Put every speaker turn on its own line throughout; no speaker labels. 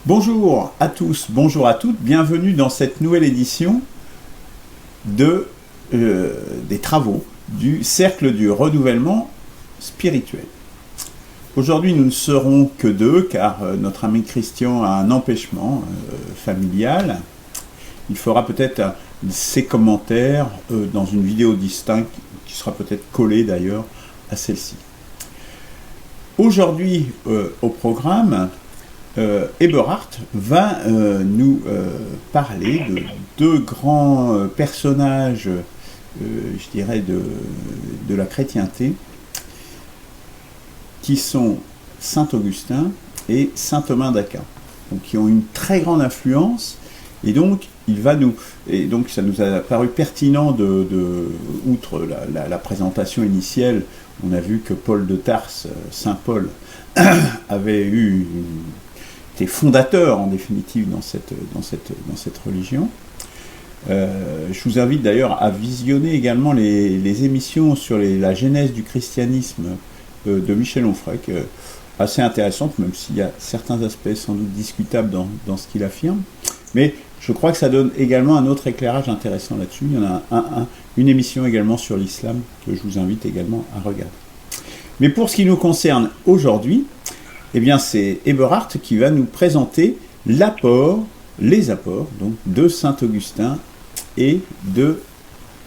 Bonjour à tous, bonjour à toutes, bienvenue dans cette nouvelle édition des travaux du Cercle du Renouvellement Spirituel. Aujourd'hui, nous ne serons que deux, car notre ami Christian a un empêchement familial. Il fera peut-être ses commentaires dans une vidéo distincte, qui sera peut-être collée d'ailleurs à celle-ci. Aujourd'hui, au programme, Eberhard va nous parler de deux grands personnages, je dirais, de la chrétienté, qui sont Saint Augustin et Saint Thomas d'Aquin, donc qui ont une très grande influence, et donc ça nous a paru pertinent outre la présentation initiale, on a vu que Paul de Tarse, Saint Paul, avait été fondateur en définitive dans cette religion. Je vous invite d'ailleurs à visionner également les émissions sur la genèse du christianisme de Michel Onfray, assez intéressantes, même s'il y a certains aspects sans doute discutables dans ce qu'il affirme. Mais je crois que ça donne également un autre éclairage intéressant là-dessus. Il y en a une émission également sur l'islam que je vous invite également à regarder. Mais pour ce qui nous concerne aujourd'hui, eh bien c'est Eberhard qui va nous présenter les apports donc, de Saint Augustin et de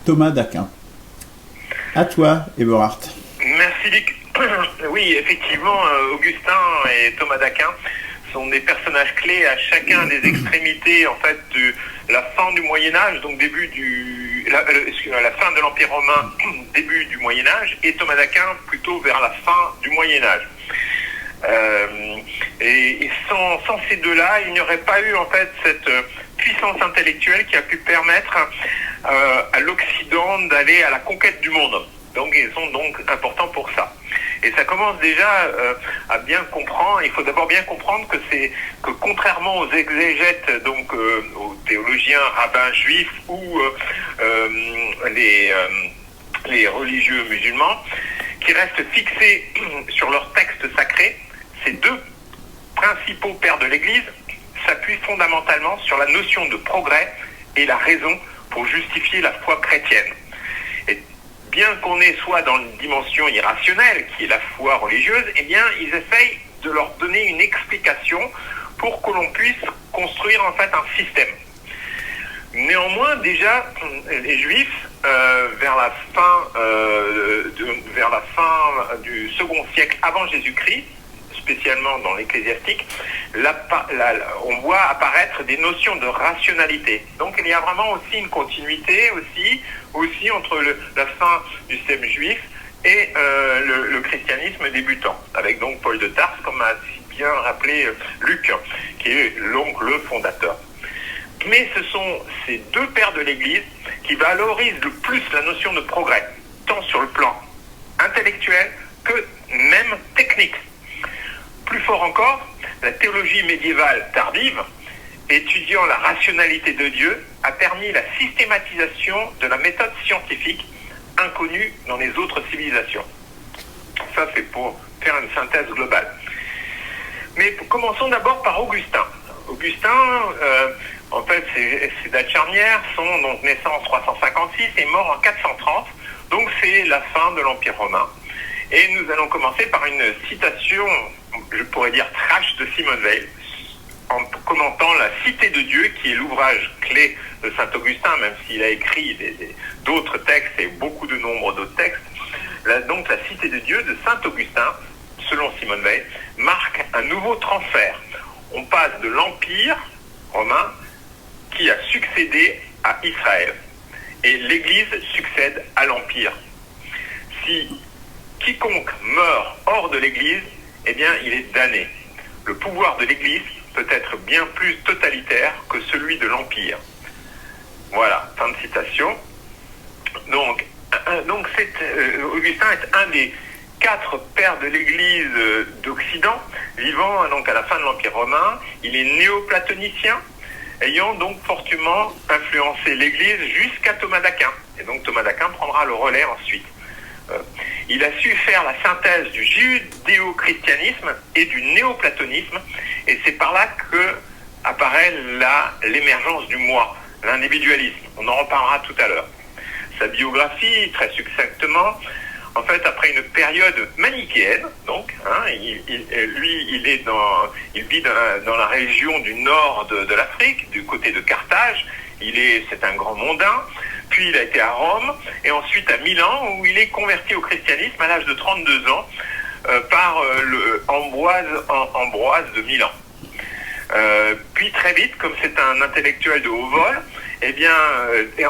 Thomas d'Aquin. À toi, Eberhard.
Merci, Luc. Oui, effectivement, Augustin et Thomas d'Aquin sont des personnages clés à chacun des extrémités en fait de la fin du Moyen-Âge, donc la fin de l'Empire romain, début du Moyen-Âge, et Thomas d'Aquin plutôt vers la fin du Moyen-Âge. Et sans ces deux-là, il n'y aurait pas eu en fait cette puissance intellectuelle qui a pu permettre à l'Occident d'aller à la conquête du monde. Donc ils sont donc importants pour ça. Et ça commence déjà à bien comprendre. Il faut d'abord bien comprendre que contrairement aux exégètes, donc aux théologiens rabbins juifs ou les religieux musulmans, qui restent fixés sur leurs textes sacrés, ces deux principaux pères de l'Église s'appuient fondamentalement sur la notion de progrès et la raison pour justifier la foi chrétienne. Et bien qu'on soit dans une dimension irrationnelle, qui est la foi religieuse, eh bien, ils essayent de leur donner une explication pour que l'on puisse construire en fait un système. Néanmoins, déjà, les Juifs, vers la fin du second siècle avant Jésus-Christ, spécialement dans l'ecclésiastique, on voit apparaître des notions de rationalité. Donc il y a vraiment aussi une continuité aussi entre la fin du système juif et le christianisme débutant, avec donc Paul de Tarse, comme a si bien rappelé Luc, qui est le fondateur. Mais ce sont ces deux pères de l'Église qui valorisent le plus la notion de progrès, tant sur le plan intellectuel que même technique. Plus fort encore, la théologie médiévale tardive, étudiant la rationalité de Dieu, a permis la systématisation de la méthode scientifique inconnue dans les autres civilisations. Ça, c'est pour faire une synthèse globale. Mais commençons d'abord par Augustin. Augustin, en fait, ses dates charnières sont donc naissant en 356 et mort en 430, donc c'est la fin de l'Empire romain. Et nous allons commencer par une citation, je pourrais dire trash, de Simone Weil, en commentant La Cité de Dieu, qui est l'ouvrage clé de Saint Augustin, même s'il a écrit d'autres textes et beaucoup de nombre d'autres textes. Donc La Cité de Dieu de Saint Augustin, selon Simone Weil, marque un nouveau transfert. On passe de l'Empire romain qui a succédé à Israël. Et l'Église succède à l'Empire. Si quiconque meurt hors de l'Église, eh bien, il est damné. Le pouvoir de l'Église peut être bien plus totalitaire que celui de l'Empire. Voilà, fin de citation. Donc Augustin est un des 4 pères de l'Église d'Occident, vivant donc à la fin de l'Empire romain. Il est néoplatonicien, ayant donc fortement influencé l'Église jusqu'à Thomas d'Aquin. Et donc Thomas d'Aquin prendra le relais ensuite. Il a su faire la synthèse du judéo-christianisme et du néoplatonisme, et c'est par là que apparaît l'émergence du moi, l'individualisme. On en reparlera tout à l'heure. Sa biographie, très succinctement, en fait, après une période manichéenne, donc, il vit dans la région du nord de l'Afrique, du côté de Carthage. C'est un grand mondain. Puis il a été à Rome et ensuite à Milan, où il est converti au christianisme à l'âge de 32 ans par Ambroise de Milan. Puis très vite, comme c'est un intellectuel de haut vol,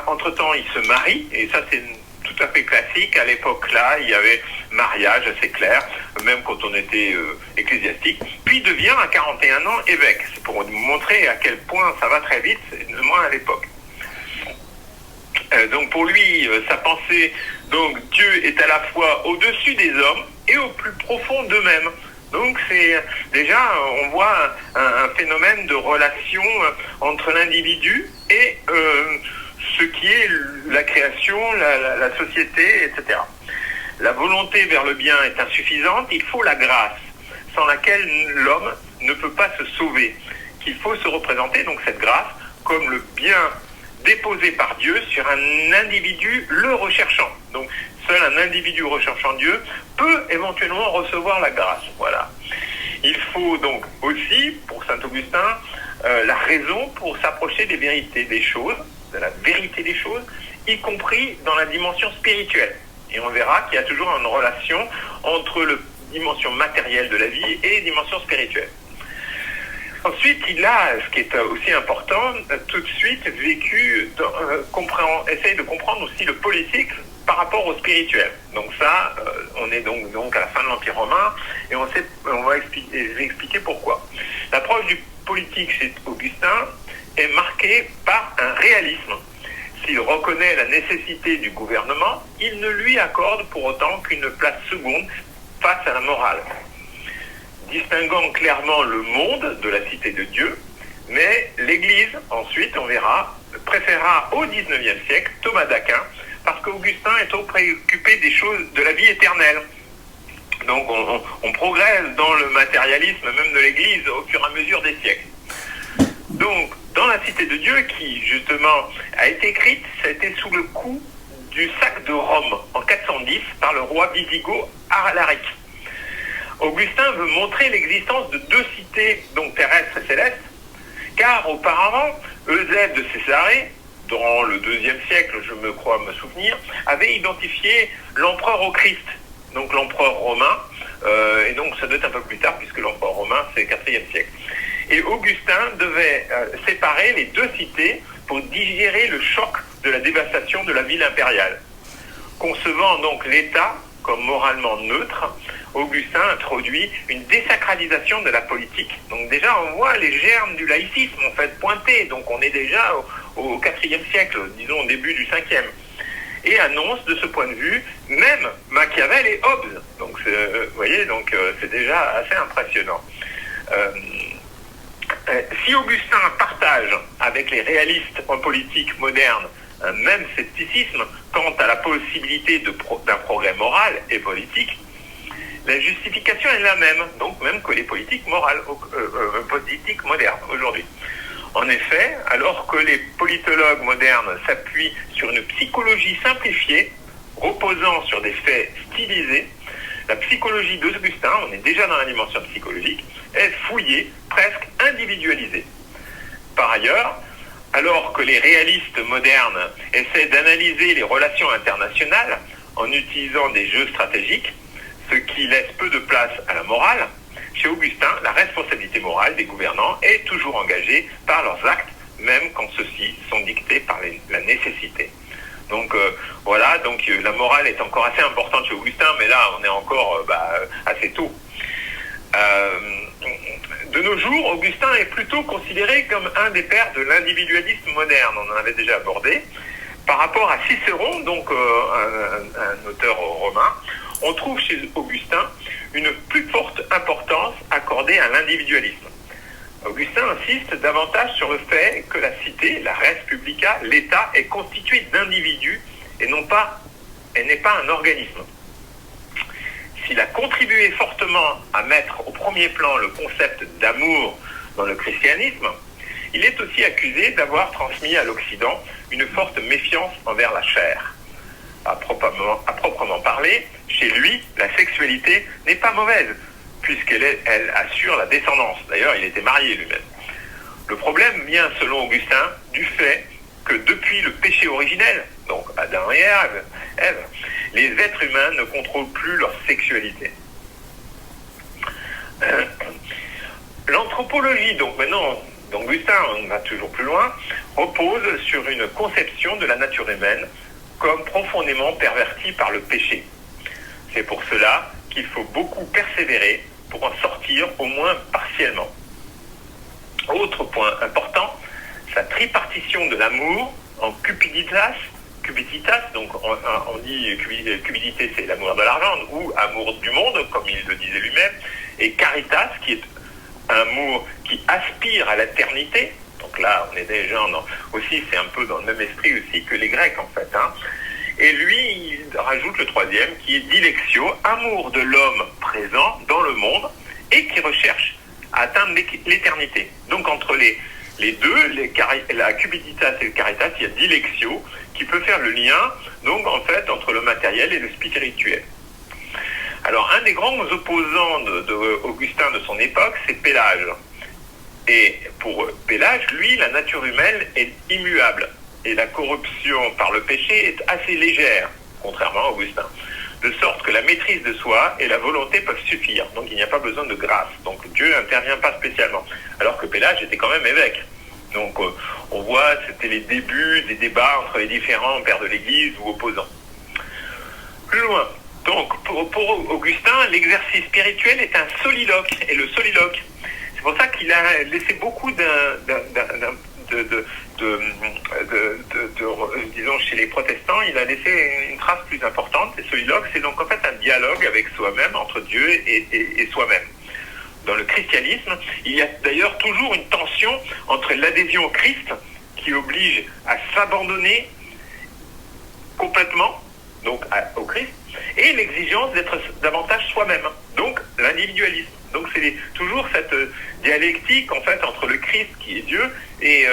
entre-temps il se marie, et ça c'est tout à fait classique. À l'époque-là, il y avait mariage assez clair, même quand on était ecclésiastique. Puis il devient à 41 ans évêque. C'est pour nous montrer à quel point ça va très vite, moins à l'époque. Donc pour lui, sa pensée, donc Dieu est à la fois au-dessus des hommes et au plus profond d'eux-mêmes. Donc c'est déjà, on voit un phénomène de relation entre l'individu et ce qui est la création, la société, etc. La volonté vers le bien est insuffisante, il faut la grâce, sans laquelle l'homme ne peut pas se sauver, qu'il faut se représenter, donc cette grâce, comme le bien déposé par Dieu sur un individu le recherchant. Donc, seul un individu recherchant Dieu peut éventuellement recevoir la grâce. Voilà. Il faut donc aussi, pour saint Augustin, la raison pour s'approcher des vérités des choses, de la vérité des choses, y compris dans la dimension spirituelle. Et on verra qu'il y a toujours une relation entre la dimension matérielle de la vie et la dimension spirituelle. Ensuite, il a, ce qui est aussi important, tout de suite vécu, essaye de comprendre aussi le politique par rapport au spirituel. Donc ça, on est donc à la fin de l'Empire romain, et on va expliquer pourquoi. L'approche du politique chez Augustin est marquée par un réalisme. S'il reconnaît la nécessité du gouvernement, il ne lui accorde pour autant qu'une place seconde face à la morale, distinguant clairement le monde de la cité de Dieu, mais l'Église, ensuite, on verra, préférera au XIXe siècle Thomas d'Aquin, parce qu'Augustin est trop préoccupé des choses de la vie éternelle. Donc on progresse dans le matérialisme même de l'Église au fur et à mesure des siècles. Donc, dans la cité de Dieu, qui justement a été écrite, ça a été sous le coup du sac de Rome en 410 par le roi wisigoth Alaric. Augustin veut montrer l'existence de deux cités, donc terrestres et célestes, car auparavant, Eusèbe de Césarée, durant le IIe siècle, je me crois me souvenir, avait identifié l'empereur au Christ, donc l'empereur romain, et donc ça doit être un peu plus tard, puisque l'empereur romain, c'est le IVe siècle. Et Augustin devait séparer les deux cités pour digérer le choc de la dévastation de la ville impériale. Concevant donc l'État comme moralement neutre, Augustin introduit une désacralisation de la politique. Donc déjà, on voit les germes du laïcisme en fait pointés. Donc on est déjà au IVe siècle, disons au début du Ve. Et annonce de ce point de vue même Machiavel et Hobbes. Donc vous voyez, donc c'est déjà assez impressionnant. Si Augustin partage avec les réalistes en politique moderne un même scepticisme quant à la possibilité d'un progrès moral et politique, la justification est la même, donc même que les politiques morales, politiques modernes aujourd'hui. En effet, alors que les politologues modernes s'appuient sur une psychologie simplifiée, reposant sur des faits stylisés, la psychologie d'Augustin, on est déjà dans la dimension psychologique, est fouillée, presque individualisée. Par ailleurs, alors que les réalistes modernes essaient d'analyser les relations internationales en utilisant des jeux stratégiques, ce qui laisse peu de place à la morale, chez Augustin, la responsabilité morale des gouvernants est toujours engagée par leurs actes, même quand ceux-ci sont dictés par la nécessité. Donc voilà, donc la morale est encore assez importante chez Augustin, mais là on est encore assez tôt. De nos jours, Augustin est plutôt considéré comme un des pères de l'individualisme moderne, on en avait déjà abordé. Par rapport à Cicéron, donc un auteur romain, on trouve chez Augustin une plus forte importance accordée à l'individualisme. Augustin insiste davantage sur le fait que la cité, la res publica, l'État est constitué d'individus et n'est pas un organisme. s'il a contribué fortement à mettre au premier plan le concept d'amour dans le christianisme, il est aussi accusé d'avoir transmis à l'Occident une forte méfiance envers la chair. À proprement parler, chez lui, la sexualité n'est pas mauvaise, puisqu'elle assure la descendance. D'ailleurs, il était marié lui-même. Le problème vient, selon Augustin, du fait que depuis le péché originel, donc Adam et Ève, les êtres humains ne contrôlent plus leur sexualité. L'anthropologie, donc maintenant, d'Augustin, on va toujours plus loin, repose sur une conception de la nature humaine comme profondément pervertie par le péché. C'est pour cela qu'il faut beaucoup persévérer pour en sortir au moins partiellement. Autre point important, sa tripartition de l'amour en cupiditas, donc on dit cupidité c'est l'amour de l'argent, ou amour du monde, comme il le disait lui-même, et caritas, qui est un amour qui aspire à l'éternité. Donc là, on est déjà aussi, c'est un peu dans le même esprit aussi que les Grecs en fait. Et lui, il rajoute le troisième, qui est dilectio, amour de l'homme présent dans le monde et qui recherche à atteindre l'éternité. Donc entre les deux, la cupiditas et le caritas, il y a dilectio qui peut faire le lien, donc en fait, entre le matériel et le spirituel. Alors, un des grands opposants d'Augustin de son époque, c'est Pélage. Et pour Pélage, lui, la nature humaine est immuable. Et la corruption par le péché est assez légère, contrairement à Augustin. De sorte que la maîtrise de soi et la volonté peuvent suffire. Donc il n'y a pas besoin de grâce. Donc Dieu n'intervient pas spécialement. Alors que Pélage était quand même évêque. Donc on voit, c'était les débuts des débats entre les différents pères de l'Église ou opposants. Plus loin. Donc pour Augustin, l'exercice spirituel est un soliloque. Et le soliloque, c'est pour ça qu'il a laissé beaucoup disons chez les protestants, il a laissé une trace plus importante. Les soliloques, c'est donc en fait un dialogue avec soi-même, entre Dieu et soi-même. Dans le christianisme, il y a d'ailleurs toujours une tension entre l'adhésion au Christ, qui oblige à s'abandonner complètement, donc au Christ, et l'exigence d'être davantage soi-même, donc l'individualisme. Donc c'est toujours cette dialectique en fait entre le Christ qui est Dieu et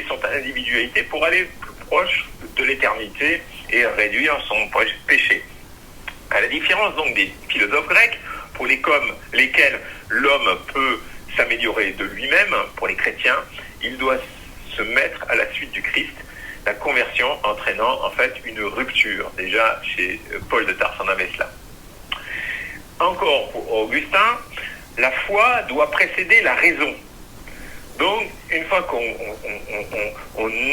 son individualité pour aller plus proche de l'éternité et réduire son péché. À la différence donc des philosophes grecs, pour lesquels l'homme peut s'améliorer de lui-même, pour les chrétiens, il doit se mettre à la suite du Christ, la conversion entraînant en fait une rupture. Déjà chez Paul de Tarse on avait cela. Encore pour Augustin, la foi doit précéder la raison. Donc, une fois qu'on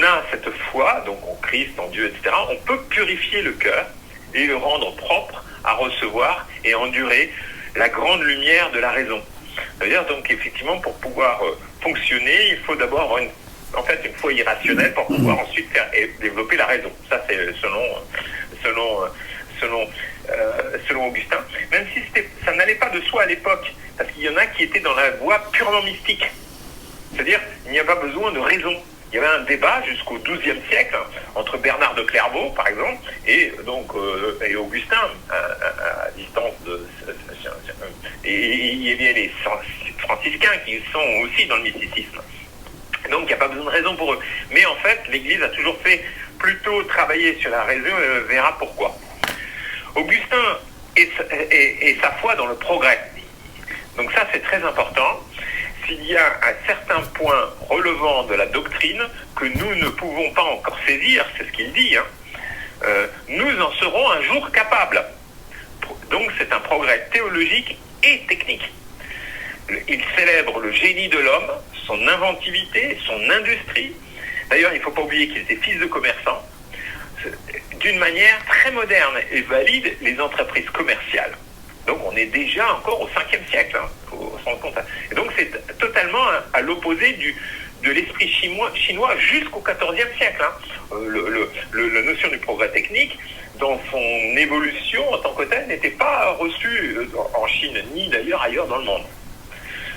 a cette foi, donc en Christ, en Dieu, etc., on peut purifier le cœur et le rendre propre à recevoir et endurer la grande lumière de la raison. C'est-à-dire, donc, effectivement, pour pouvoir fonctionner, il faut d'abord avoir une foi irrationnelle pour pouvoir ensuite développer la raison. Ça, c'est selon Augustin, même si ça n'allait pas de soi à l'époque, parce qu'il y en a qui étaient dans la voie purement mystique. C'est-à-dire, il n'y a pas besoin de raison. Il y avait un débat jusqu'au XIIe siècle entre Bernard de Clairvaux, par exemple, et et Augustin, à distance et il y avait les franciscains qui sont aussi dans le mysticisme. Donc, il n'y a pas besoin de raison pour eux. Mais en fait, l'Église a toujours fait plutôt travailler sur la raison et verra pourquoi. Augustin et sa foi dans le progrès. Donc ça, c'est très important. S'il y a un certain point relevant de la doctrine que nous ne pouvons pas encore saisir, c'est ce qu'il dit, nous en serons un jour capables. Donc c'est un progrès théologique et technique. Il célèbre le génie de l'homme, son inventivité, son industrie. D'ailleurs, il ne faut pas oublier qu'il était fils de commerçant. D'une manière très moderne et valide les entreprises commerciales. Donc on est déjà encore au 5e siècle, faut se rendre compte. Et donc c'est totalement à l'opposé de l'esprit chinois jusqu'au 14e siècle. La notion du progrès technique, dans son évolution en tant que telle, n'était pas reçue en Chine, ni d'ailleurs ailleurs dans le monde.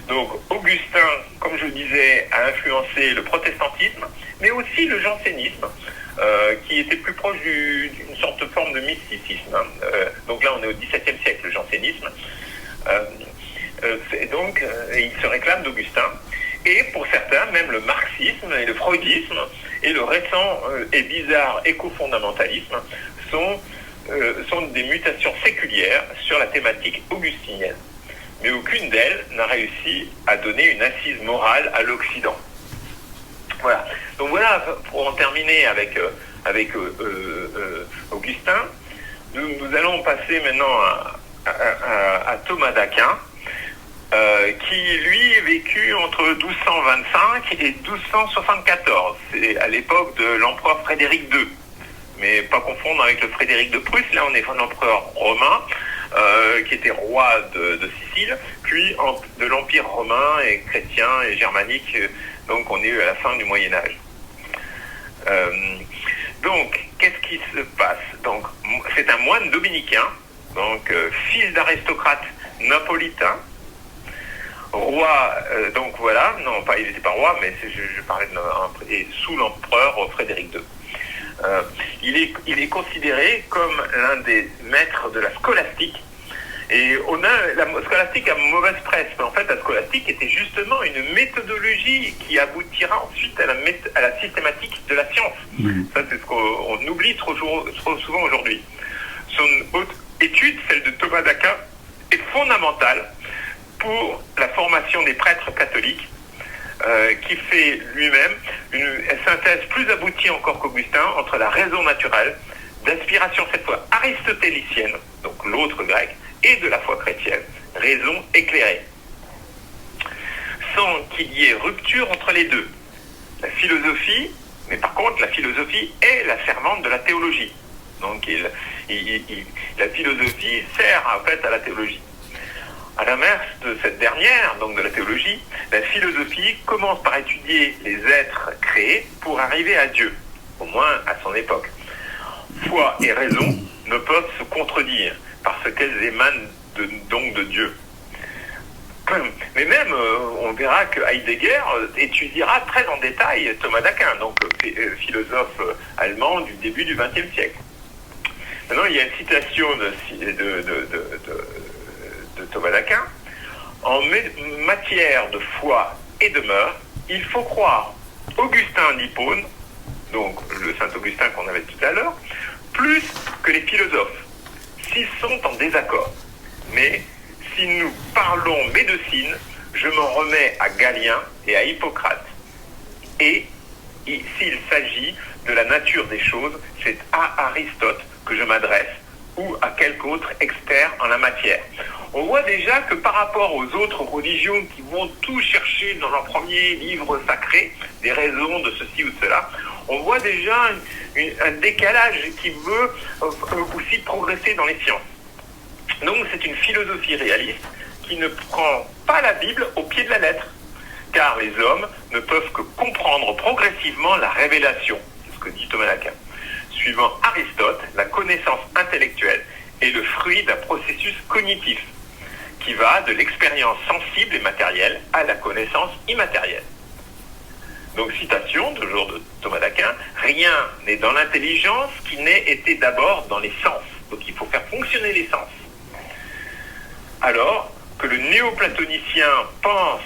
Donc Augustin, comme je le disais, a influencé le protestantisme, mais aussi le jansénisme. qui était plus proche d'une sorte de forme de mysticisme. Hein. Donc là, on est au XVIIe siècle, le jansénisme. Il se réclame d'Augustin. Et pour certains, même le marxisme et le freudisme et le récent et bizarre écofondamentalisme sont des mutations séculières sur la thématique augustinienne. Mais aucune d'elles n'a réussi à donner une assise morale à l'Occident. Voilà. Donc voilà, pour en terminer avec Augustin, nous allons passer maintenant à Thomas d'Aquin, qui lui est vécu entre 1225 et 1274. C'est à l'époque de l'empereur Frédéric II. Mais pas confondre avec le Frédéric de Prusse, là on est un empereur romain, qui était roi de Sicile, puis de l'Empire romain et chrétien et germanique, donc on est à la fin du Moyen-Âge. Donc, qu'est-ce qui se passe? Donc, c'est un moine dominicain, donc fils d'aristocrate napolitain, roi, donc voilà, non, pas, il n'était pas roi, mais je parlais sous l'empereur Frédéric II. Il est considéré comme l'un des maîtres de la scolastique. Et la scolastique a mauvaise presse, mais en fait la scolastique était justement une méthodologie qui aboutira ensuite à la systématique de la science. Ça c'est ce qu'on oublie trop souvent aujourd'hui. Son haute étude, celle de Thomas d'Aquin, est fondamentale pour la formation des prêtres catholiques, qui fait lui-même une synthèse plus aboutie encore qu'Augustin entre la raison naturelle, d'inspiration cette fois aristotélicienne, donc l'autre grec, et de la foi chrétienne, raison éclairée, sans qu'il y ait rupture entre les deux. La philosophie, mais par contre la philosophie est la servante de la théologie. Donc la philosophie sert en fait à la théologie. À l'inverse de cette dernière, donc de la théologie, la philosophie commence par étudier les êtres créés pour arriver à Dieu, au moins à son époque. Foi et raison ne peuvent se contredire parce qu'elles émanent donc de Dieu. Mais même, on verra que Heidegger étudiera très en détail Thomas d'Aquin, donc philosophe allemand du début du XXe siècle. Maintenant, il y a une citation de Thomas d'Aquin. En matière de foi et de mœurs, il faut croire Augustin d'Hippone, donc le saint Augustin qu'on avait tout à l'heure, plus que les philosophes, s'ils sont en désaccord. Mais si nous parlons médecine, je m'en remets à Galien et à Hippocrate. Et s'il s'agit de la nature des choses, c'est à Aristote que je m'adresse ou à quelque autre expert en la matière. On voit déjà que par rapport aux autres religions qui vont tout chercher dans leur premier livre sacré, des raisons de ceci ou de cela, on voit déjà un décalage qui veut aussi progresser dans les sciences. Donc c'est une philosophie réaliste qui ne prend pas la Bible au pied de la lettre, car les hommes ne peuvent que comprendre progressivement la révélation, c'est ce que dit Thomas d'Aquin. Suivant Aristote, la connaissance intellectuelle est le fruit d'un processus cognitif qui va de l'expérience sensible et matérielle à la connaissance immatérielle. Donc, citation, toujours de Thomas d'Aquin, « Rien n'est dans l'intelligence qui n'ait été d'abord dans les sens. » Donc, il faut faire fonctionner les sens. Alors que le néoplatonicien pense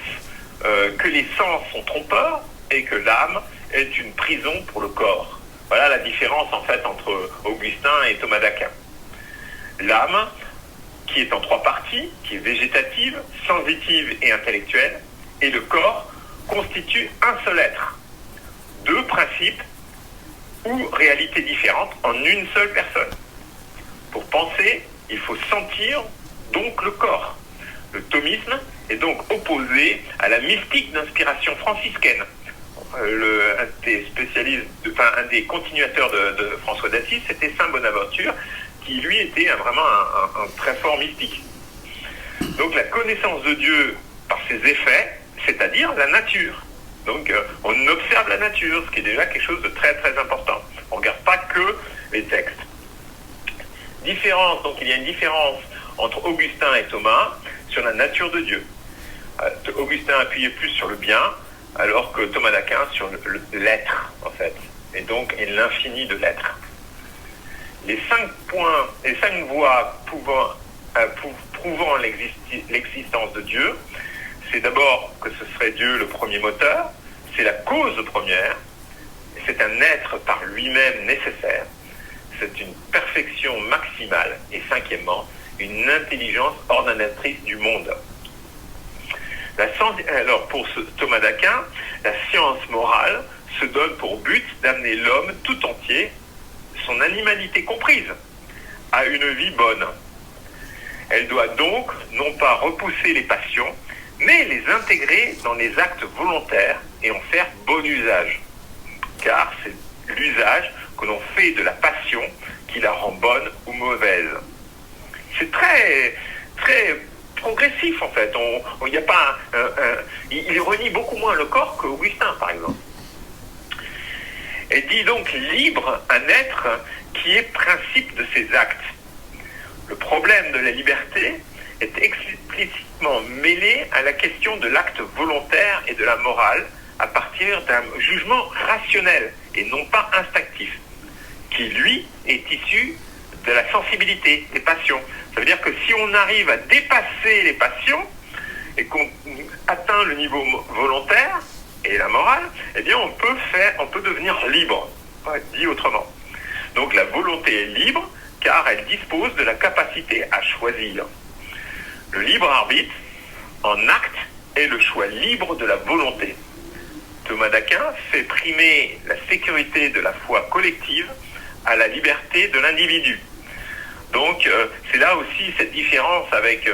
que les sens sont trompeurs et que l'âme est une prison pour le corps. Voilà la différence en fait entre Augustin et Thomas d'Aquin. L'âme, qui est en trois parties, qui est végétative, sensitive et intellectuelle, et le corps constitue un seul être. Deux principes ou réalités différentes en une seule personne. Pour penser, il faut sentir donc le corps. Le thomisme est donc opposé à la mystique d'inspiration franciscaine. Un des spécialistes, un des continuateurs de François d'Assise, c'était Saint Bonaventure, qui lui était vraiment un très fort mystique. Donc la connaissance de Dieu par ses effets, c'est-à-dire la nature. Donc on observe la nature, ce qui est déjà quelque chose de très très important. On ne regarde pas que les textes. Différence, donc il y a une différence entre Augustin et Thomas sur la nature de Dieu. Augustin appuyait plus sur le bien, alors que Thomas d'Aquin sur l'être, en fait. et donc est l'infini de l'être. Les 5 points, les 5 voies prouvant l'existence de Dieu, c'est d'abord que ce serait Dieu le premier moteur, c'est la cause première, c'est un être par lui-même nécessaire, c'est une perfection maximale, et cinquièmement, une intelligence ordonnatrice du monde. Alors pour Thomas d'Aquin, la science morale se donne pour but d'amener l'homme tout entier, son animalité comprise, à une vie bonne. Elle doit donc non pas repousser les passions, mais les intégrer dans les actes volontaires et en faire bon usage. Car c'est l'usage que l'on fait de la passion qui la rend bonne ou mauvaise. C'est très, très progressif en fait. Il il renie beaucoup moins le corps qu'Augustin par exemple. Et dit donc libre un être qui est principe de ses actes. Le problème de la liberté est explicitement mêlé à la question de l'acte volontaire et de la morale à partir d'un jugement rationnel et non pas instinctif, qui lui est issu de la sensibilité, des passions. Ça veut dire que si on arrive à dépasser les passions et qu'on atteint le niveau volontaire et la morale, eh bien on peut devenir libre, dit autrement. Donc la volonté est libre car elle dispose de la capacité à choisir. Le libre arbitre, en acte, est le choix libre de la volonté. Thomas d'Aquin fait primer la sécurité de la foi collective à la liberté de l'individu. Donc c'est là aussi cette différence avec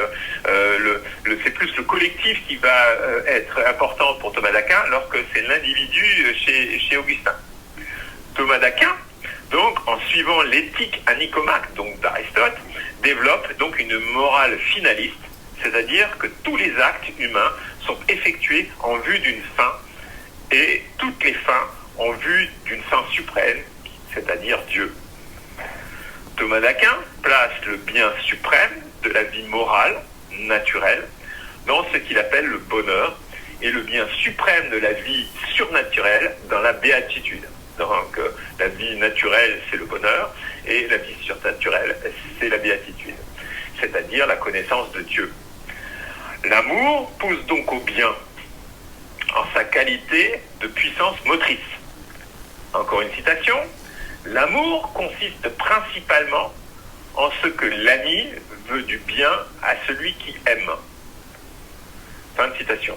c'est plus le collectif qui va être important pour Thomas d'Aquin, alors que c'est l'individu chez Augustin. Thomas d'Aquin, donc en suivant l'éthique à Nicomaque, donc d'Aristote, développe donc une morale finaliste, c'est-à-dire que tous les actes humains sont effectués en vue d'une fin, et toutes les fins en vue d'une fin suprême, c'est-à-dire Dieu. Thomas d'Aquin place le bien suprême de la vie morale, naturelle, dans ce qu'il appelle le bonheur, et le bien suprême de la vie surnaturelle dans la béatitude. Donc la vie naturelle, c'est le bonheur, et la vie surnaturelle, c'est la béatitude, c'est-à-dire la connaissance de Dieu. L'amour pousse donc au bien, en sa qualité de puissance motrice. Encore une citation. L'amour consiste principalement en ce que l'ami veut du bien à celui qui aime. Fin de citation.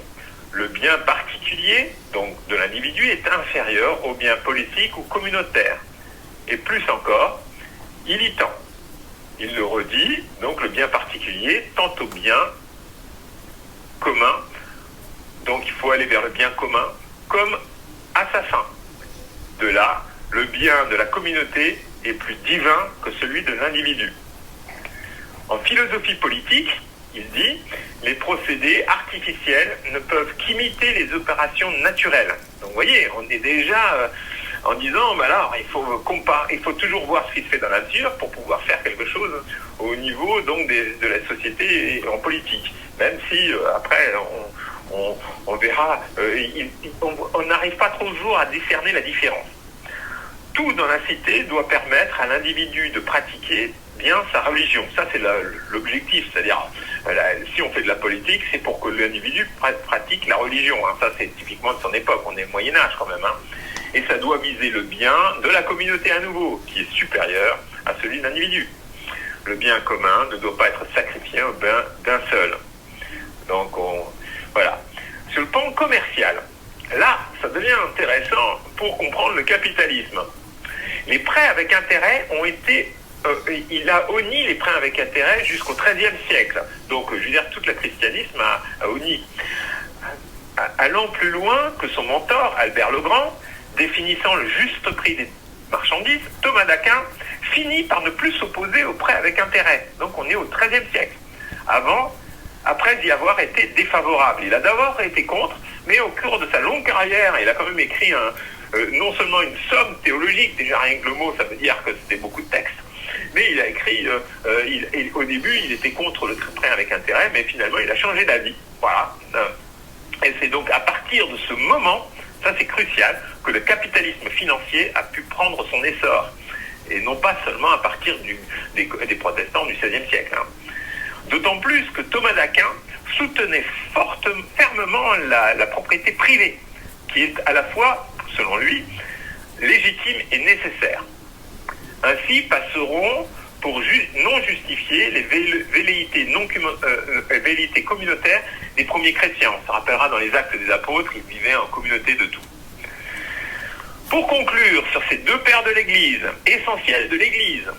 Le bien particulier, donc de l'individu, est inférieur au bien politique ou communautaire. Et plus encore, il y tend. Il le redit, donc le bien particulier tend au bien commun. Donc il faut aller vers le bien commun comme à sa fin. De là, le bien de la communauté est plus divin que celui de l'individu. En philosophie politique, il dit, les procédés artificiels ne peuvent qu'imiter les opérations naturelles. Donc vous voyez, on est déjà en disant, alors il faut toujours voir ce qui se fait dans la nature pour pouvoir faire quelque chose au niveau donc de la société en politique. Même si après on verra, on n'arrive pas toujours à discerner la différence. Tout dans la cité doit permettre à l'individu de pratiquer bien sa religion. Ça, c'est l'objectif. C'est-à-dire, si on fait de la politique, c'est pour que l'individu pratique la religion. Ça, c'est typiquement de son époque. On est au Moyen-Âge quand même. Et ça doit viser le bien de la communauté à nouveau, qui est supérieur à celui de l'individu. Le bien commun ne doit pas être sacrifié au bien d'un seul. Donc, voilà. Sur le plan commercial, là, ça devient intéressant pour comprendre le capitalisme. Les prêts avec intérêt ont été... il a honni les prêts avec intérêt jusqu'au XIIIe siècle. Donc, je veux dire, tout le christianisme a honni. Allant plus loin que son mentor, Albert le Grand, définissant le juste prix des marchandises, Thomas d'Aquin finit par ne plus s'opposer aux prêts avec intérêt. Donc, on est au XIIIe siècle. Après d'y avoir été défavorable. Il a d'abord été contre, mais au cours de sa longue carrière, il a quand même écrit non seulement une somme théologique, déjà rien que le mot, ça veut dire que c'était beaucoup de textes, mais il a écrit, au début, il était contre le prêt avec intérêt, mais finalement, il a changé d'avis. Voilà. Et c'est donc à partir de ce moment Ça, c'est crucial, que le capitalisme financier a pu prendre son essor, et non pas seulement à partir des protestants du XVIe siècle. D'autant plus que Thomas d'Aquin soutenait fermement la propriété privée, qui est à la fois, selon lui, légitime et nécessaire. Ainsi passeront pour non justifier les velléités communautaires des premiers chrétiens. On se rappellera dans les Actes des Apôtres, ils vivaient en communauté de tout. Pour conclure sur ces deux pères de l'Église, essentiels de l'Église,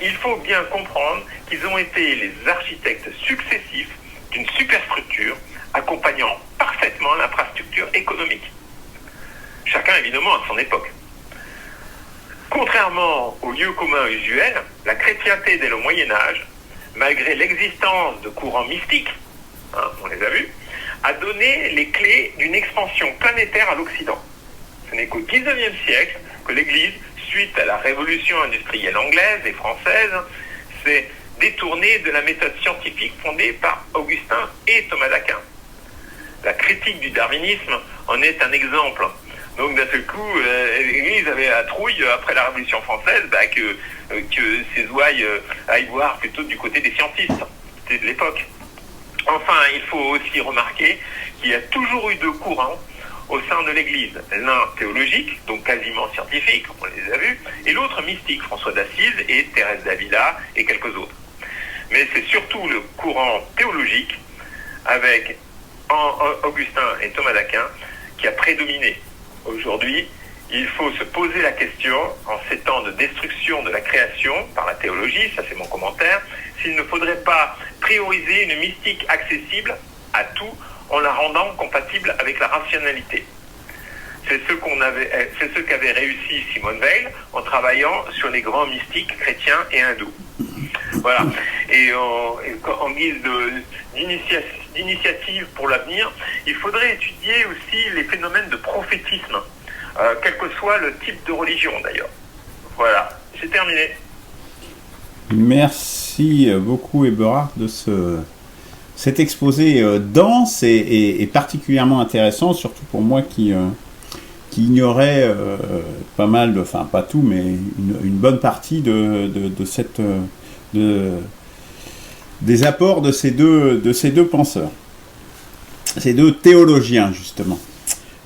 il faut bien comprendre qu'ils ont été les architectes successifs d'une superstructure accompagnant parfaitement l'infrastructure économique. Chacun évidemment à son époque. Contrairement au lieu commun usuel, la chrétienté dès le Moyen-Âge, malgré l'existence de courants mystiques, on les a vus, a donné les clés d'une expansion planétaire à l'Occident. Ce n'est qu'au XIXe siècle que l'Église, suite à la révolution industrielle anglaise et française, s'est détournée de la méthode scientifique fondée par Augustin et Thomas d'Aquin. La critique du darwinisme en est un exemple. Donc d'un seul coup, l'Église avait la trouille après la Révolution française que ses ouailles aillent voir plutôt du côté des scientistes. C'était de l'époque. Enfin, il faut aussi remarquer qu'il y a toujours eu deux courants au sein de l'Église. L'un théologique, donc quasiment scientifique, on les a vus, et l'autre mystique, François d'Assise et Thérèse d'Avila et quelques autres. Mais c'est surtout le courant théologique, avec Augustin et Thomas d'Aquin, qui a prédominé. Aujourd'hui, il faut se poser la question, en ces temps de destruction de la création par la théologie, ça c'est mon commentaire, s'il ne faudrait pas prioriser une mystique accessible à tout en la rendant compatible avec la rationalité. C'est ce qu'avait réussi Simone Weil en travaillant sur les grands mystiques chrétiens et hindous. Voilà. Et en guise d'initiative pour l'avenir, il faudrait étudier aussi les phénomènes de prophétisme, quel que soit le type de religion d'ailleurs. Voilà, c'est terminé.
Merci beaucoup Eberhard de cet exposé dense et particulièrement intéressant, surtout pour moi qui ignorait pas mal, enfin pas tout, mais une bonne partie des apports de ces deux penseurs, ces deux théologiens justement,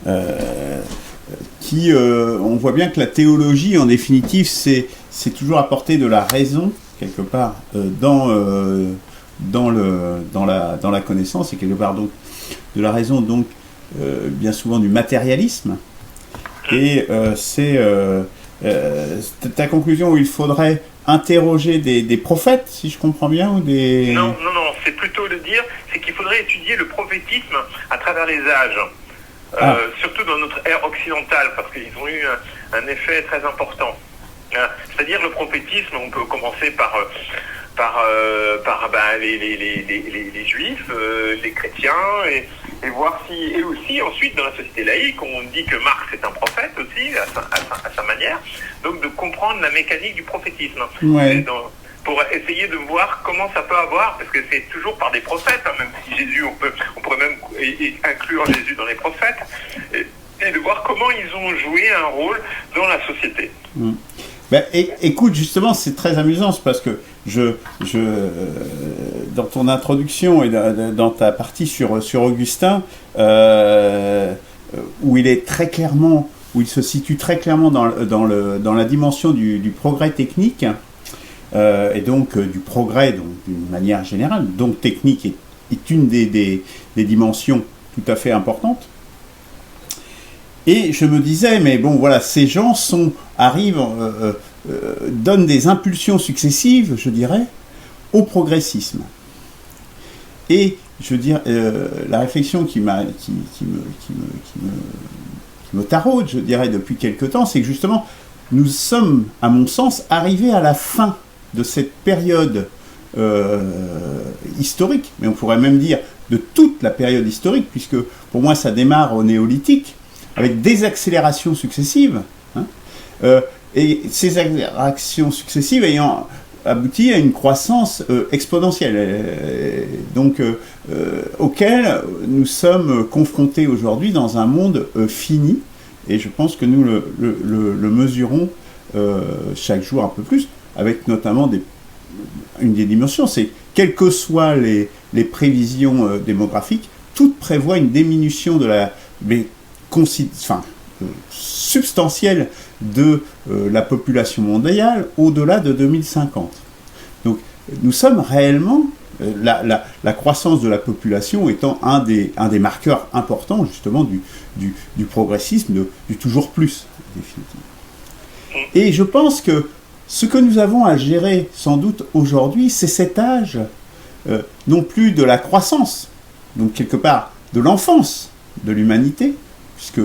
on voit bien que la théologie en définitive c'est toujours apporter de la raison quelque part dans la connaissance, et quelque part donc de la raison, donc bien souvent du matérialisme. Et c'est ta conclusion où il faudrait interroger des prophètes, si je comprends bien, ou des...
Non, c'est plutôt de dire, c'est qu'il faudrait étudier le prophétisme à travers les âges, surtout dans notre ère occidentale, parce qu'ils ont eu un effet très important. C'est-à-dire le prophétisme, on peut commencer par les juifs, les chrétiens, et voir si, et aussi ensuite dans la société laïque, on dit que Marx est un prophète aussi, à sa manière, donc de comprendre la mécanique du prophétisme.
Ouais.
Pour essayer de voir comment ça peut avoir, parce que c'est toujours par des prophètes, même si Jésus, on pourrait même inclure Jésus dans les prophètes, et de voir comment ils ont joué un rôle dans la société.
Ben, écoute, justement, c'est très amusant, parce que dans ton introduction et dans ta partie sur Augustin, où il se situe très clairement dans la dimension du progrès technique, et donc du progrès d'une manière générale, donc technique est une des dimensions tout à fait importantes. Et je me disais, mais bon, voilà, ces gens donnent des impulsions successives, je dirais, au progressisme. Et je veux dire, la réflexion qui me taraude, je dirais, depuis quelque temps, c'est que justement, nous sommes, à mon sens, arrivés à la fin de cette période historique, mais on pourrait même dire de toute la période historique, puisque pour moi ça démarre au néolithique, avec des accélérations successives, et ces accélérations successives ayant aboutit à une croissance exponentielle, auquel nous sommes confrontés aujourd'hui dans un monde fini, et je pense que nous le mesurons chaque jour un peu plus, avec notamment une des dimensions, c'est quelles que soient les prévisions démographiques, toutes prévoient une diminution de substantielle de la population mondiale au-delà de 2050. Donc nous sommes réellement, la croissance de la population étant un des marqueurs importants justement du progressisme, du toujours plus, définitivement. Et je pense que ce que nous avons à gérer sans doute aujourd'hui, c'est cet âge, non plus de la croissance, donc quelque part de l'enfance de l'humanité, puisque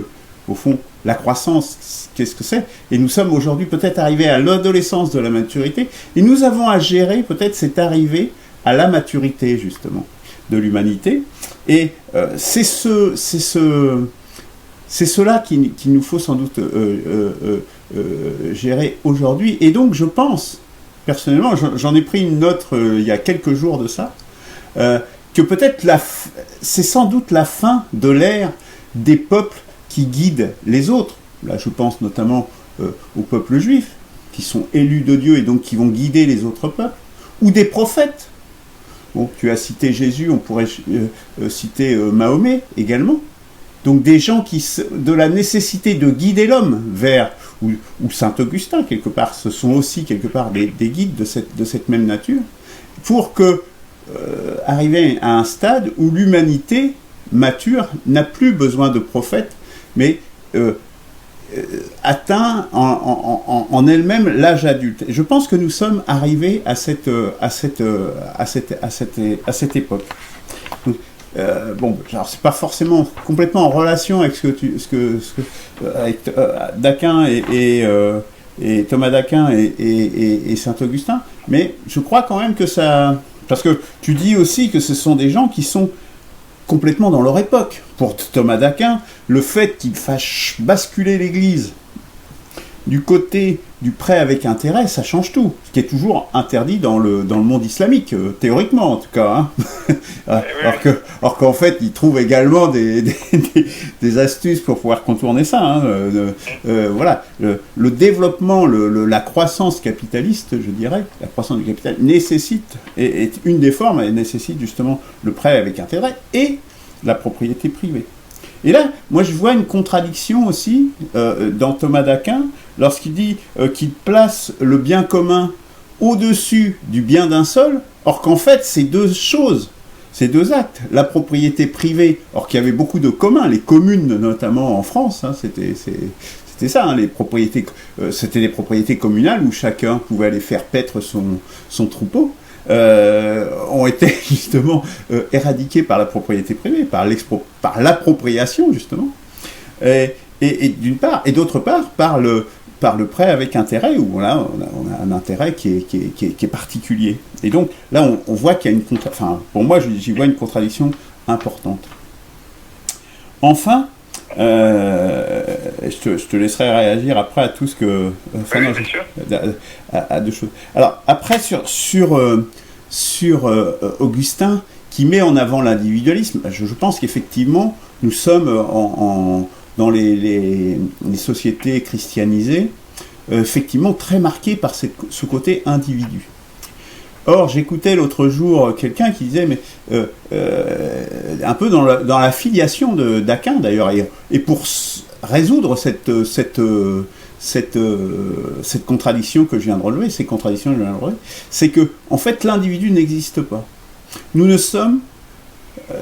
au fond, la croissance, qu'est-ce que c'est? Et nous sommes aujourd'hui peut-être arrivés à l'adolescence de la maturité, et nous avons à gérer peut-être cette arrivée à la maturité, justement, de l'humanité. Et c'est cela qu'il nous faut sans doute gérer aujourd'hui. Et donc, je pense, personnellement, j'en ai pris une note il y a quelques jours de ça, que peut-être c'est sans doute la fin de l'ère des peuples qui guident les autres. Là, je pense notamment aux peuples juifs, qui sont élus de Dieu et donc qui vont guider les autres peuples, ou des prophètes. Bon, tu as cité Jésus, on pourrait citer Mahomet également. Donc des gens de la nécessité de guider l'homme vers, ou Saint Augustin, quelque part, ce sont aussi quelque part des guides de cette même nature, pour arriver à un stade où l'humanité mature n'a plus besoin de prophètes, mais atteint en elle-même l'âge adulte. Et je pense que nous sommes arrivés à cette époque. Donc, alors c'est pas forcément complètement en relation avec avec d'Aquin et Thomas d'Aquin et Saint Augustin, mais je crois quand même que ça, parce que tu dis aussi que ce sont des gens qui sont complètement dans leur époque. Pour Thomas d'Aquin, le fait qu'il fasse basculer l'Église du côté du prêt avec intérêt, ça change tout. Ce qui est toujours interdit dans le monde islamique, théoriquement en tout cas. Hein. Alors qu'en fait, il trouve également des astuces pour pouvoir contourner ça. Hein. Voilà. Le développement, la croissance capitaliste, je dirais, la croissance du capital nécessite, est une des formes, elle nécessite justement le prêt avec intérêt et la propriété privée. Et là, moi je vois une contradiction aussi dans Thomas d'Aquin, lorsqu'il dit qu'il place le bien commun au-dessus du bien d'un seul, or qu'en fait c'est deux choses, c'est deux actes. La propriété privée, or qu'il y avait beaucoup de communs, les communes notamment en France, hein, c'était ça, hein, c'était des propriétés communales où chacun pouvait aller faire paître son troupeau. Ont été justement éradiqués par la propriété privée, par l'appropriation justement, et d'une part, et d'autre part par le prêt avec intérêt, où là on a un intérêt qui est particulier. Et donc là on voit qu'il y a pour moi j'y vois une contradiction importante. Enfin, je te laisserai réagir après à tout ce que... à deux choses. Alors, après, sur Augustin, qui met en avant l'individualisme, je pense qu'effectivement, nous sommes dans les sociétés christianisées, effectivement très marqués par ce côté individu. Or, j'écoutais l'autre jour quelqu'un qui disait, mais un peu dans la filiation d'Aquin d'ailleurs, et pour résoudre cette contradiction que je viens de relever, c'est que en fait l'individu n'existe pas. Nous ne sommes,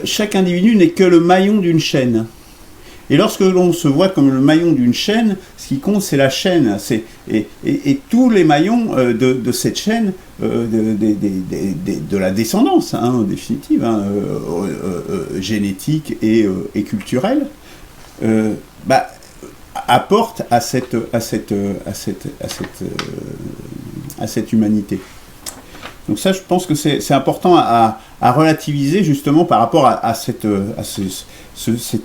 chaque individu n'est que le maillon d'une chaîne. Et lorsque l'on se voit comme le maillon d'une chaîne, ce qui compte, c'est la chaîne. Et tous les maillons de cette chaîne, de la descendance, hein, en définitive, hein, génétique et culturelle, apportent à cette humanité. Donc ça, je pense que c'est important à relativiser justement par rapport à cet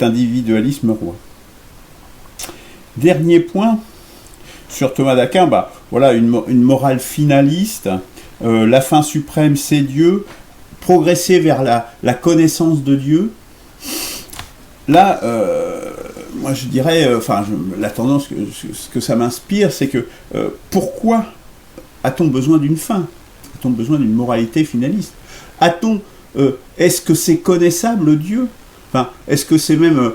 individualisme roi. Dernier point sur Thomas d'Aquin, voilà une morale finaliste la fin suprême c'est Dieu, progresser vers la connaissance de Dieu. Là, moi je dirais, la tendance, ce que ça m'inspire, c'est que pourquoi a-t-on besoin d'une fin? A-t-on besoin d'une moralité finaliste? Est-ce que c'est connaissable Dieu? Enfin, est-ce que c'est même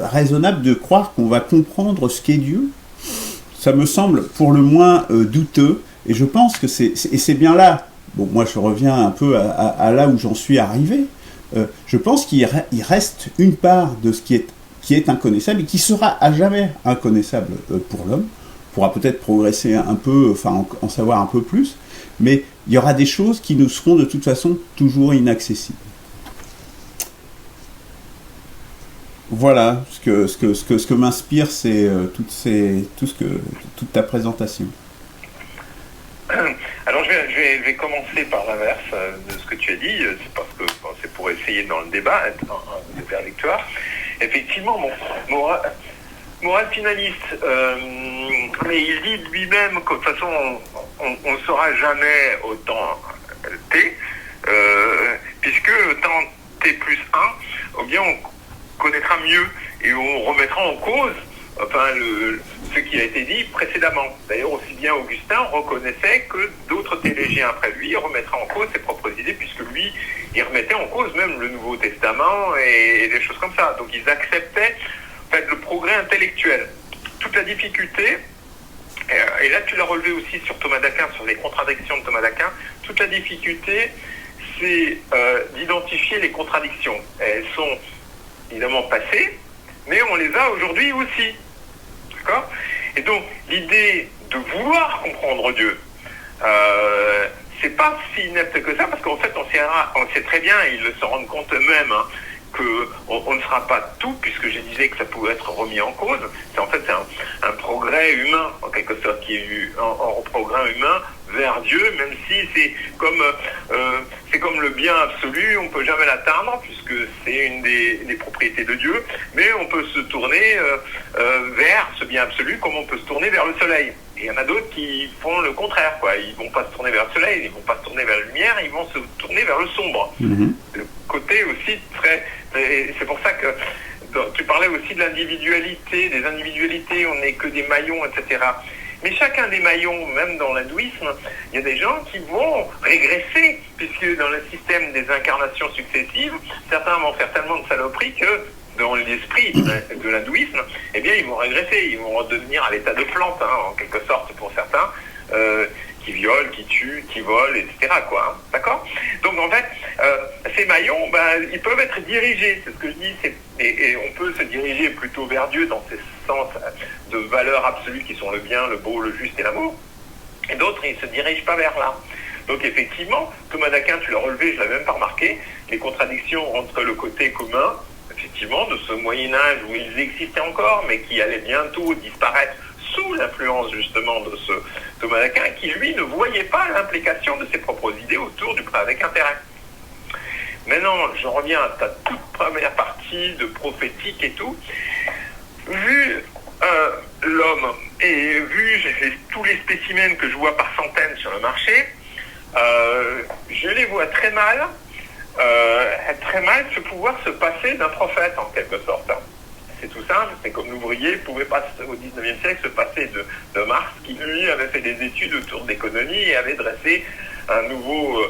raisonnable de croire qu'on va comprendre ce qu'est Dieu? Ça me semble pour le moins douteux, et je pense que c'est bien là. Bon, moi je reviens un peu à là où j'en suis arrivé. Je pense qu'il reste une part de ce qui est inconnaissable et qui sera à jamais inconnaissable pour l'homme. On pourra peut-être progresser un peu, en savoir un peu plus, mais il y aura des choses qui nous seront de toute façon toujours inaccessibles. Voilà ce que m'inspire, c'est toute ta présentation.
Alors je vais commencer par l'inverse de ce que tu as dit, c'est parce que c'est pour essayer dans le débat de faire victoire. Effectivement, moral finaliste, mais il dit lui-même que de toute façon on ne saura jamais autant T, puisque tant T plus 1, ou bien on connaîtra mieux et on remettra en cause ce qui a été dit précédemment. D'ailleurs, aussi bien Augustin reconnaissait que d'autres théologiens après lui remettraient en cause ses propres idées, puisque lui, il remettait en cause même le Nouveau Testament et des choses comme ça. Donc ils acceptaient le progrès intellectuel. Toute la difficulté, et là tu l'as relevé aussi sur Thomas d'Aquin, sur les contradictions de Thomas d'Aquin, toute la difficulté, c'est d'identifier les contradictions. Elles sont évidemment passées, mais on les a aujourd'hui aussi. D'accord ? Et donc, l'idée de vouloir comprendre Dieu, c'est pas si inepte que ça, parce qu'en fait, on sait très bien, et ils le se rendent compte eux-mêmes, qu'on ne sera pas tout, puisque je disais que ça pouvait être remis en cause. C'est un progrès humain, en quelque sorte, qui est eu en progrès humain vers Dieu, même si c'est comme le bien absolu, on ne peut jamais l'atteindre, puisque c'est une des propriétés de Dieu, mais on peut se tourner vers ce bien absolu, comme on peut se tourner vers le soleil. Et il y en a d'autres qui font le contraire, quoi. Ils ne vont pas se tourner vers le soleil, ils ne vont pas se tourner vers la lumière, ils vont se tourner vers le sombre. Mm-hmm. Le côté aussi c'est pour ça que tu parlais aussi de l'individualité, des individualités, on n'est que des maillons, etc. Mais chacun des maillons, même dans l'hindouisme, il y a des gens qui vont régresser, puisque dans le système des incarnations successives, certains vont faire tellement de saloperies que dans l'esprit de l'hindouisme, eh bien, ils vont régresser, ils vont redevenir à l'état de plante, en quelque sorte, pour certains, qui violent, qui tuent, qui volent, etc., quoi. D'accord ? Donc, en fait, ces maillons, ils peuvent être dirigés, c'est ce que je dis, et on peut se diriger plutôt vers Dieu dans ces sens de valeurs absolues qui sont le bien, le beau, le juste et l'amour. Et d'autres, ils ne se dirigent pas vers là. Donc, effectivement, Thomas d'Aquin, tu l'as relevé, je ne l'avais même pas remarqué, les contradictions entre le côté commun, effectivement, de ce Moyen-Âge où ils existaient encore, mais qui allait bientôt disparaître sous l'influence, justement, de ce Thomas d'Aquin, qui, lui, ne voyait pas l'implication de ses propres idées autour du prêt avec intérêt. Maintenant, je reviens à ta toute première partie de prophétique et tout. Vu l'homme et vu tous les spécimens que je vois par centaines sur le marché, je les vois très mal se pouvoir se passer d'un prophète, en quelque sorte. C'est tout simple, c'est comme l'ouvrier pouvait pas au 19e siècle se passer de Marx, qui lui avait fait des études autour de l'économie et avait dressé un nouveau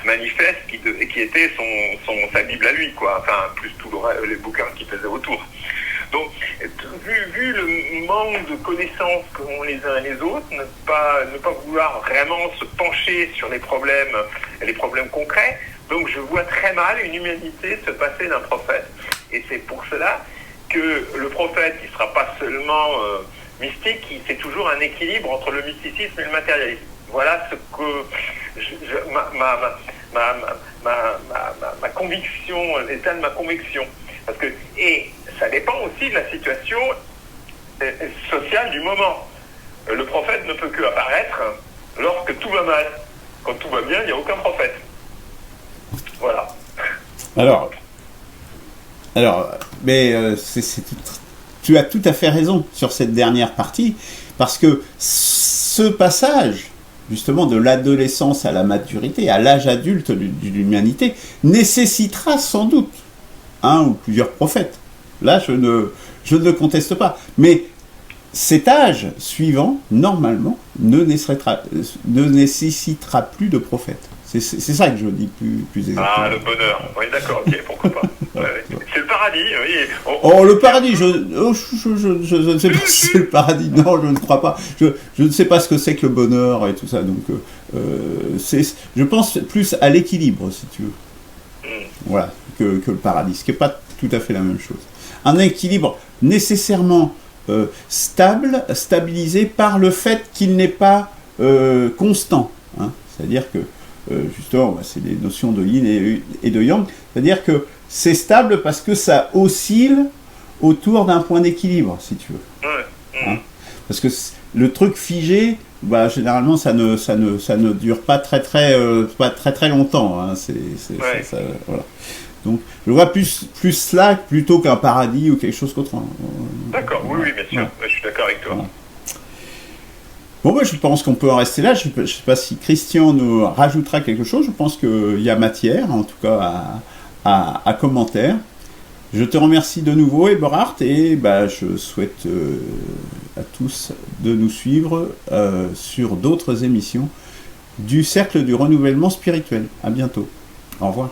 manifeste qui était sa Bible à lui, quoi. Enfin, plus tous les bouquins qu'il faisait autour. Donc, vu le manque de connaissances qu'ont les uns et les autres, ne pas vouloir vraiment se pencher sur les problèmes concrets, donc je vois très mal une humanité se passer d'un prophète. Et c'est pour cela que le prophète, il ne sera pas seulement mystique, c'est toujours un équilibre entre le mysticisme et le matérialisme. Voilà ce que ma conviction, l'état de ma conviction. Et ça dépend aussi de la situation sociale du moment. Le prophète ne peut que apparaître lorsque tout va mal. Quand tout va bien, il n'y a aucun prophète. Voilà.
Alors, mais tu as tout à fait raison sur cette dernière partie, parce que ce passage justement de l'adolescence à la maturité, à l'âge adulte de l'humanité, nécessitera sans doute un ou plusieurs prophètes. Là, je ne le conteste pas. Mais cet âge suivant, normalement, ne nécessitera plus de prophètes. C'est ça que je dis plus exactement.
Ah, le bonheur. Oui, d'accord, ok, pourquoi pas. Ouais. C'est le paradis, oui.
Oh, le paradis, je ne sais pas si c'est le paradis. Non, je ne crois pas. Je ne sais pas ce que c'est que le bonheur et tout ça. Donc, je pense plus à l'équilibre, si tu veux. Voilà, que le paradis, ce qui n'est pas tout à fait la même chose. Un équilibre nécessairement stabilisé par le fait qu'il n'est pas constant. Hein. C'est-à-dire que, justement, c'est des notions de yin et de yang, c'est-à-dire que c'est stable parce que ça oscille autour d'un point d'équilibre, si tu veux. Hein. Parce que le truc figé, bah, généralement, ça ne dure pas très longtemps. Hein. Voilà. Donc, je vois plus cela plutôt qu'un paradis ou quelque chose qu'autre.
D'accord, oui, bien sûr. Ouais. Je suis d'accord avec toi.
Voilà. Bon, je pense qu'on peut en rester là. Je ne sais pas si Christian nous rajoutera quelque chose. Je pense qu'il y a matière, en tout cas, à commentaire. Je te remercie de nouveau, Eberhard, et je souhaite à tous de nous suivre sur d'autres émissions du Cercle du Renouvellement Spirituel. À bientôt. Au revoir.